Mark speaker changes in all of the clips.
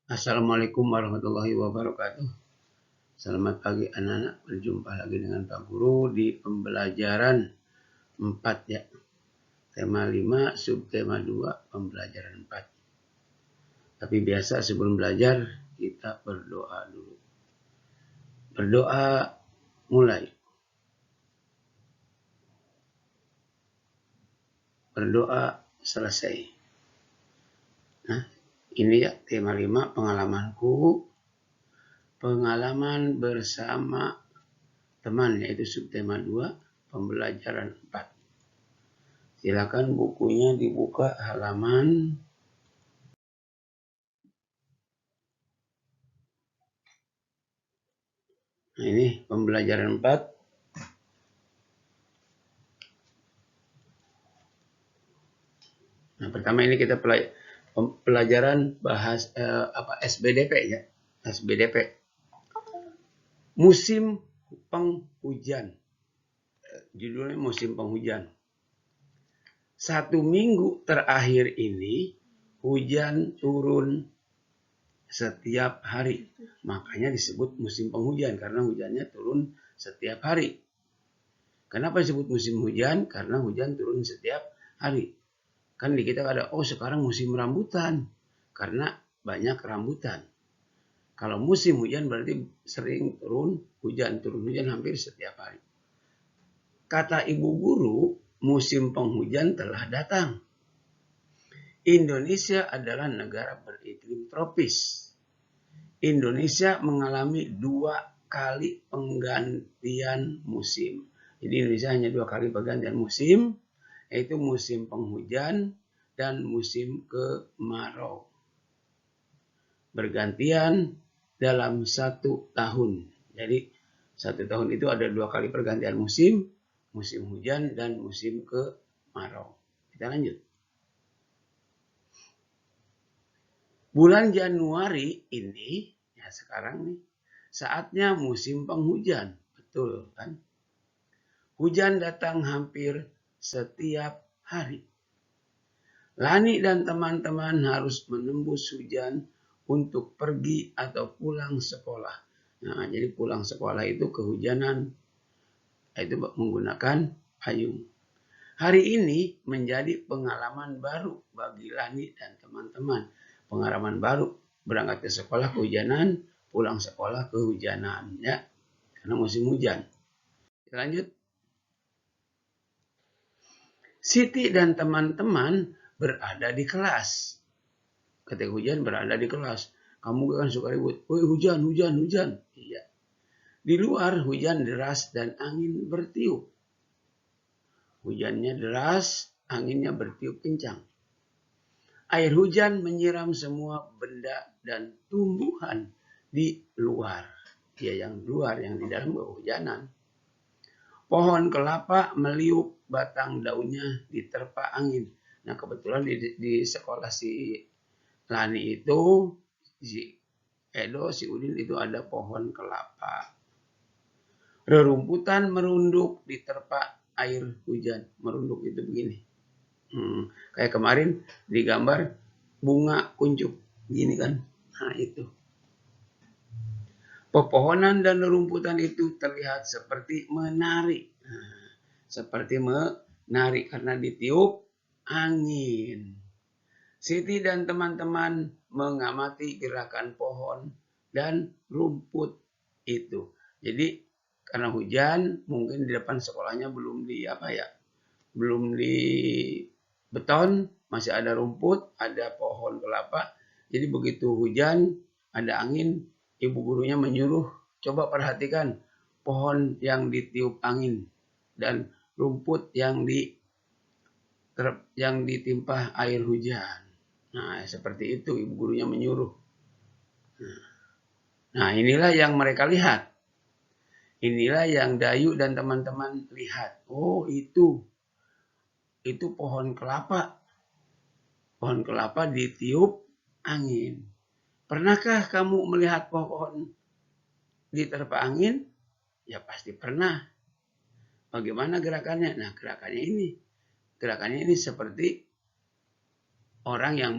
Speaker 1: Assalamualaikum warahmatullahi wabarakatuh. Selamat pagi anak-anak. Berjumpa lagi dengan Pak Guru di pembelajaran 4 ya. Tema 5, subtema 2, pembelajaran 4. Tapi biasa sebelum belajar kita berdoa dulu. Berdoa mulai. Berdoa selesai. Nah, ini ya tema 5 pengalamanku. Pengalaman bersama teman, yaitu subtema 2, pembelajaran 4. Silakan bukunya dibuka halaman nah ini pembelajaran 4. Nah, pertama ini kita pelajaran bahas SBDP ya. SBDP. Musim penghujan. Judulnya musim penghujan. 1 minggu terakhir ini hujan turun setiap hari. Makanya disebut musim penghujan karena hujannya turun setiap hari. Kenapa disebut musim hujan? Karena hujan turun setiap hari. Kan di kita ada, sekarang musim rambutan. Karena banyak rambutan. Kalau musim hujan berarti sering turun hujan hampir setiap hari. Kata ibu guru, musim penghujan telah datang. Indonesia adalah negara beriklim tropis. Indonesia mengalami 2 kali penggantian musim. Jadi Indonesia hanya 2 kali pergantian musim, yaitu musim penghujan dan musim kemarau. Bergantian dalam 1 tahun. Jadi 1 tahun itu ada 2 kali pergantian musim, musim hujan dan musim kemarau. Kita lanjut. Bulan Januari ini, ya sekarang nih, saatnya musim penghujan. Betul kan? Hujan datang hampir setiap hari. Lani dan teman-teman harus menembus hujan untuk pergi atau pulang sekolah. Nah, jadi pulang sekolah itu kehujanan, itu menggunakan payung. Hari ini menjadi pengalaman baru bagi Lani dan teman-teman. Pengalaman baru, berangkat ke sekolah kehujanan, pulang sekolah kehujanan, ya, karena musim hujan. Kita lanjut. Siti dan teman-teman berada di kelas. Ketika hujan berada di kelas. Kamu kan suka ribut. Woi, hujan. Iya. Di luar hujan deras dan angin bertiup. Hujannya deras, anginnya bertiup kencang. Air hujan menyiram semua benda dan tumbuhan di luar. Ya, yang luar, yang di dalam kehujanan. Pohon kelapa meliuk, batang daunnya diterpa angin. Nah, kebetulan di sekolah si Lani itu, si Edo, si Udin itu ada pohon kelapa. Rerumputan merunduk diterpa air hujan. Merunduk itu begini. Kayak kemarin di gambar bunga kuncup. Gini kan. Nah itu. Pepohonan dan rerumputan itu terlihat seperti menari. Nah, seperti menari karena ditiup angin. Siti dan teman-teman mengamati gerakan pohon dan rumput itu. Jadi karena hujan, mungkin di depan sekolahnya belum di beton, masih ada rumput, ada pohon kelapa. Jadi begitu hujan, ada angin, ibu gurunya menyuruh, coba perhatikan pohon yang ditiup angin dan rumput yang ditimpa air hujan. Nah, seperti itu ibu gurunya menyuruh. Nah, inilah yang mereka lihat. Inilah yang Dayu dan teman-teman lihat. Oh, itu pohon kelapa. Pohon kelapa ditiup angin. Pernahkah kamu melihat pohon diterpa angin? Ya pasti pernah. Bagaimana gerakannya? Nah, gerakannya ini seperti orang yang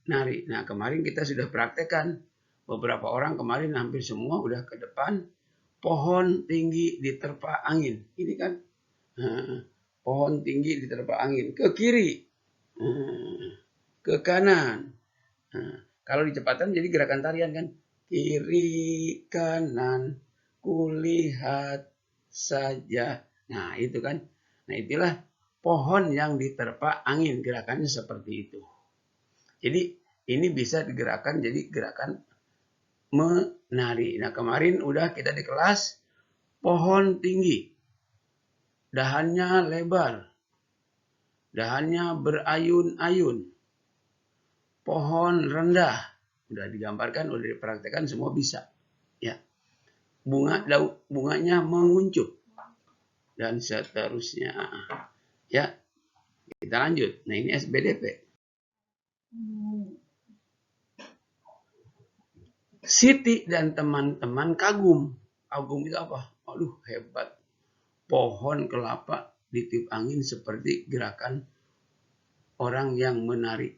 Speaker 1: nari. Nah, kemarin kita sudah praktekkan. Beberapa orang kemarin hampir semua udah ke depan. Pohon tinggi diterpa angin. Ini kan pohon tinggi diterpa angin. Ke kiri. Ke kanan. Kalau dicepatkan jadi gerakan tarian kan. Kiri, kanan, kulihat saja. Nah, itu kan. Nah, itulah pohon yang diterpa angin. Gerakannya seperti itu. Jadi, ini bisa digerakkan jadi gerakan menari. Nah, kemarin udah kita di kelas pohon tinggi. Dahannya lebar. Dahannya berayun-ayun. Pohon rendah. Udah digambarkan, udah dipraktekkan, semua bisa. Ya. Bunganya menguncup. Dan seterusnya. Ya. Kita lanjut. Nah, ini SBDP. Siti dan teman-teman kagum. Kagum itu apa? Aduh, hebat. Pohon kelapa ditiup angin seperti gerakan orang yang menari.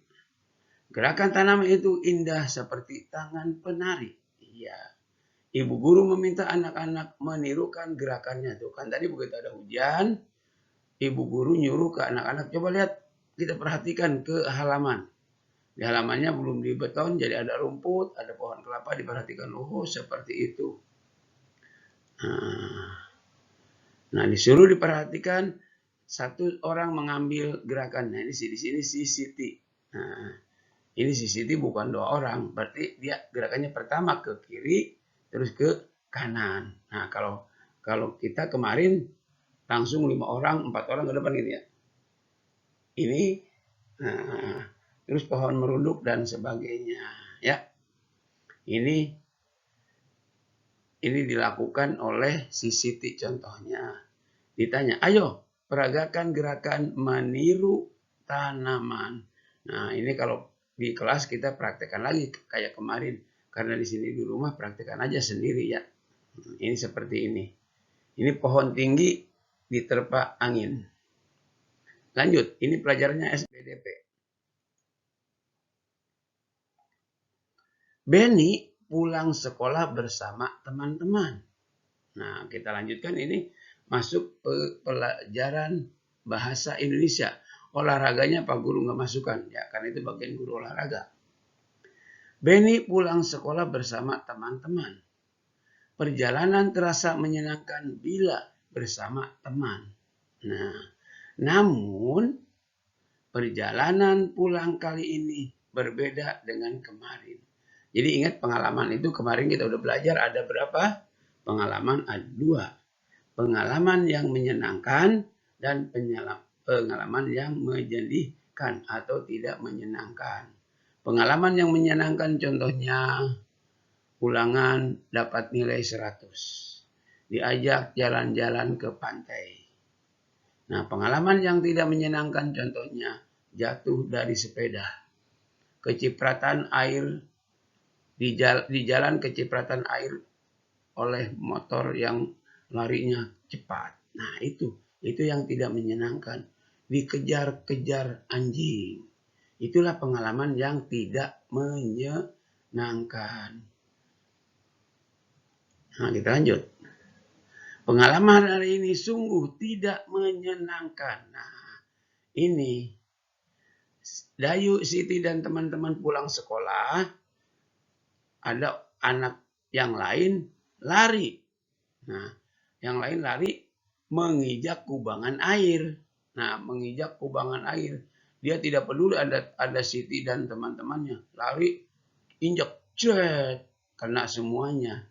Speaker 1: Gerakan tanaman itu indah seperti tangan penari. Iya. Ibu guru meminta anak-anak menirukan gerakannya. Tuh kan tadi begitu ada hujan, ibu guru nyuruh ke anak-anak, coba lihat, kita perhatikan ke halaman. Di halamannya belum dibeton, jadi ada rumput, ada pohon kelapa, diperhatikan. Oh, seperti itu. Nah, disuruh diperhatikan, satu orang mengambil gerakan. Nah, ini di sini si Siti. Nah, ini si Siti bukan 2 orang, berarti dia gerakannya pertama ke kiri, terus ke kanan. Nah, kalau kita kemarin langsung 5 orang, 4 orang ke depan gitu ya. Ini, nah, terus pohon merunduk dan sebagainya, ya. Ini dilakukan oleh si Siti contohnya. Ditanya, ayo peragakan gerakan meniru tanaman. Nah, ini kalau di kelas kita praktekkan lagi kayak kemarin. Karena di sini di rumah praktekkan aja sendiri ya. Ini seperti ini. Ini pohon tinggi diterpa angin. Lanjut, ini pelajarannya SBDP. Benny pulang sekolah bersama teman-teman. Nah, kita lanjutkan ini masuk pelajaran bahasa Indonesia. Olahraganya Pak Guru nggak masukkan ya, karena itu bagian guru olahraga. Benny pulang sekolah bersama teman-teman. Perjalanan terasa menyenangkan bila bersama teman. Nah, namun perjalanan pulang kali ini berbeda dengan kemarin. Jadi ingat pengalaman itu kemarin kita udah belajar ada berapa? Pengalaman ada 2. Pengalaman yang menyenangkan dan pengalaman yang menyedihkan atau tidak menyenangkan. Pengalaman yang menyenangkan contohnya ulangan dapat nilai 100. Diajak jalan-jalan ke pantai. Nah, pengalaman yang tidak menyenangkan contohnya jatuh dari sepeda. Kecipratan air di jalan kecipratan air oleh motor yang larinya cepat. Nah, itu yang tidak menyenangkan. Dikejar-kejar anjing. Itulah pengalaman yang tidak menyenangkan. Nah, kita lanjut. Pengalaman hari ini sungguh tidak menyenangkan. Nah, ini Dayu, Siti, dan teman-teman pulang sekolah. Ada anak yang lain lari. Nah, yang lain lari mengijak kubangan air. Nah, mengijak kubangan air. Dia tidak peduli ada Siti dan teman-temannya. Lari, injak, cet, kena semuanya.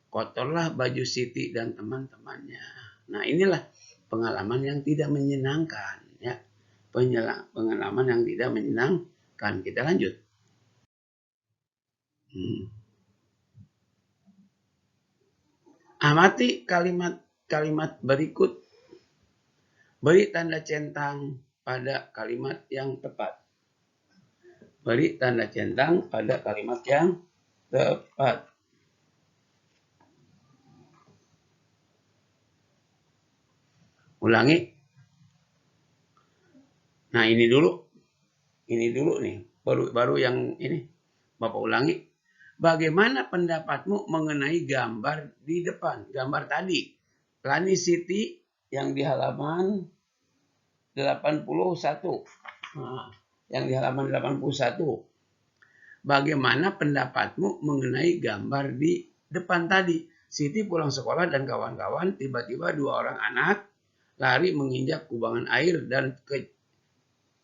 Speaker 1: Kotorlah baju Siti dan teman-temannya. Nah, inilah pengalaman yang tidak menyenangkan. Ya. Pengalaman yang tidak menyenangkan. Kita lanjut. Amati kalimat-kalimat berikut. Beri tanda centang pada kalimat yang tepat. Beri tanda centang pada kalimat yang tepat. Ulangi. Nah, ini dulu nih. baru yang ini Bapak ulangi. Bagaimana pendapatmu mengenai gambar di depan? Gambar tadi. Lani Siti yang di halaman 81. Nah, yang di halaman 81. Bagaimana pendapatmu mengenai gambar di depan tadi? Siti pulang sekolah dan kawan-kawan, tiba-tiba 2 orang anak lari menginjak kubangan air dan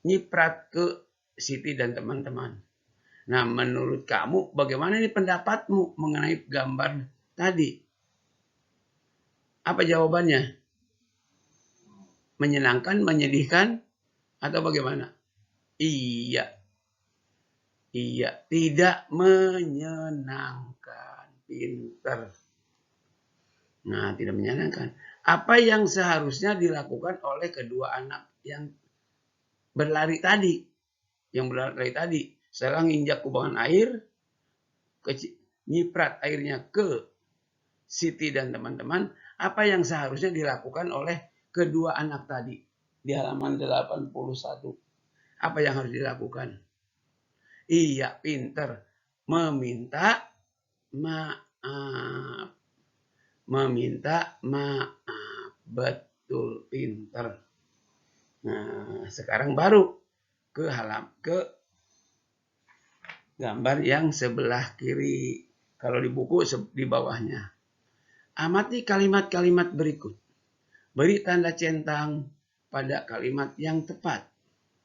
Speaker 1: nyiprat ke Siti dan teman-teman. Nah, menurut kamu bagaimana nih pendapatmu mengenai gambar tadi? Apa jawabannya? Menyenangkan, menyedihkan, atau bagaimana? Iya, tidak menyenangkan. Pinter. Nah, tidak menyenangkan. Apa yang seharusnya dilakukan oleh kedua anak yang berlari tadi? Yang berlari tadi, setelah nginjak kubangan air, nyiprat airnya ke Siti dan teman-teman, apa yang seharusnya dilakukan oleh kedua anak tadi di halaman 81? Apa yang harus dilakukan? Iya, pinter. Meminta maaf. Meminta maaf. Betul, pinter. Nah, sekarang baru ke gambar yang sebelah kiri. Kalau di buku di bawahnya. Amati kalimat-kalimat berikut. Beri tanda centang pada kalimat yang tepat.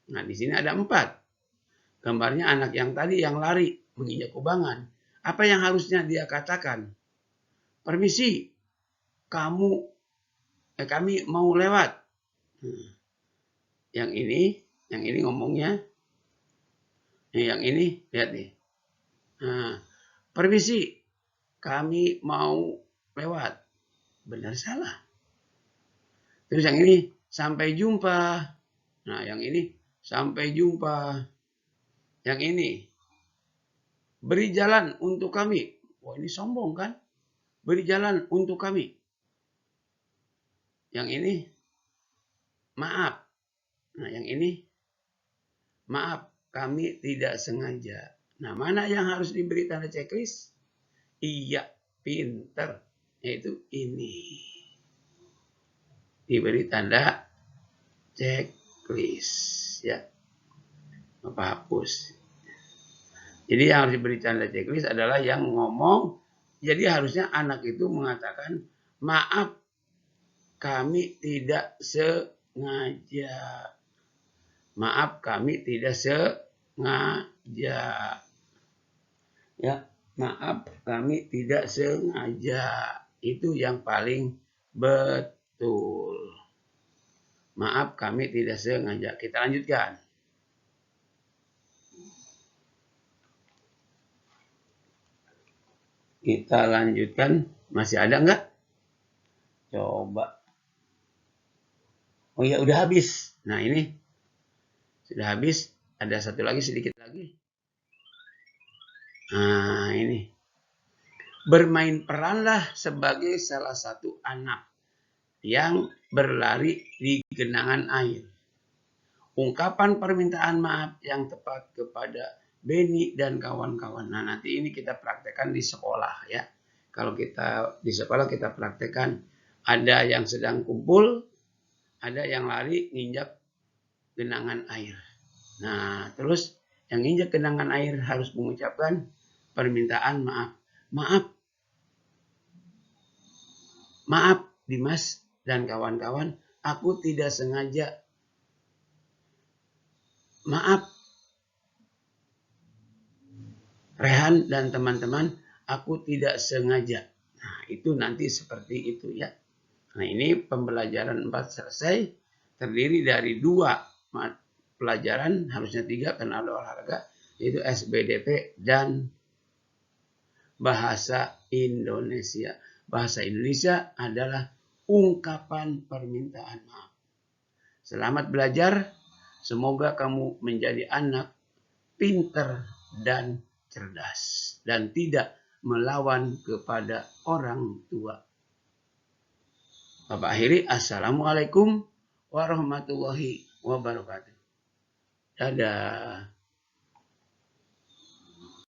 Speaker 1: Nah, di sini ada 4. Gambarnya anak yang tadi yang lari menginjak kubangan. Apa yang harusnya dia katakan? Permisi, kami mau lewat. Yang ini ngomongnya. Yang ini, lihat nih. Nah, permisi, kami mau lewat. Benar salah. Terus yang ini, sampai jumpa. Nah, yang ini, sampai jumpa. Yang ini, beri jalan untuk kami. Wah, ini sombong kan? Beri jalan untuk kami. Yang ini, maaf. Nah, yang ini, maaf, kami tidak sengaja. Nah, mana yang harus diberi tanda checklist? Iya, pinter. Yaitu ini. Diberi tanda checklist. Ya. Apa hapus. Jadi yang harus diberi tanda checklist adalah yang ngomong. Jadi harusnya anak itu mengatakan, maaf, kami tidak sengaja. Maaf, kami tidak sengaja. Ya, maaf, kami tidak sengaja. Itu yang paling betul. Maaf, kami tidak sengaja. Kita lanjutkan. Kita lanjutkan. Masih ada nggak? Coba. Oh iya, udah habis. Nah, ini sudah habis. Ada satu lagi, sedikit lagi. Nah, ini. Bermain peranlah sebagai salah satu anak yang berlari di genangan air. Ungkapan permintaan maaf yang tepat kepada Beni dan kawan-kawan. Nah, nanti ini kita praktekkan di sekolah ya. Kalau kita di sekolah kita praktekkan, ada yang sedang kumpul, ada yang lari nginjak genangan air. Nah, terus yang nginjak genangan air harus mengucapkan permintaan maaf. Maaf Dimas dan kawan-kawan, aku tidak sengaja. Maaf Rehan dan teman-teman, aku tidak sengaja. Nah, itu nanti seperti itu ya. Nah, ini pembelajaran 4 selesai. Terdiri dari 2 pelajaran, harusnya 3 karena ada olahraga, yaitu SBDP dan Bahasa Indonesia. Bahasa Indonesia adalah ungkapan permintaan maaf. Selamat belajar. Semoga kamu menjadi anak pinter dan cerdas dan tidak melawan kepada orang tua. Bapak akhiri, assalamualaikum warahmatullahi wabarakatuh. Dadah.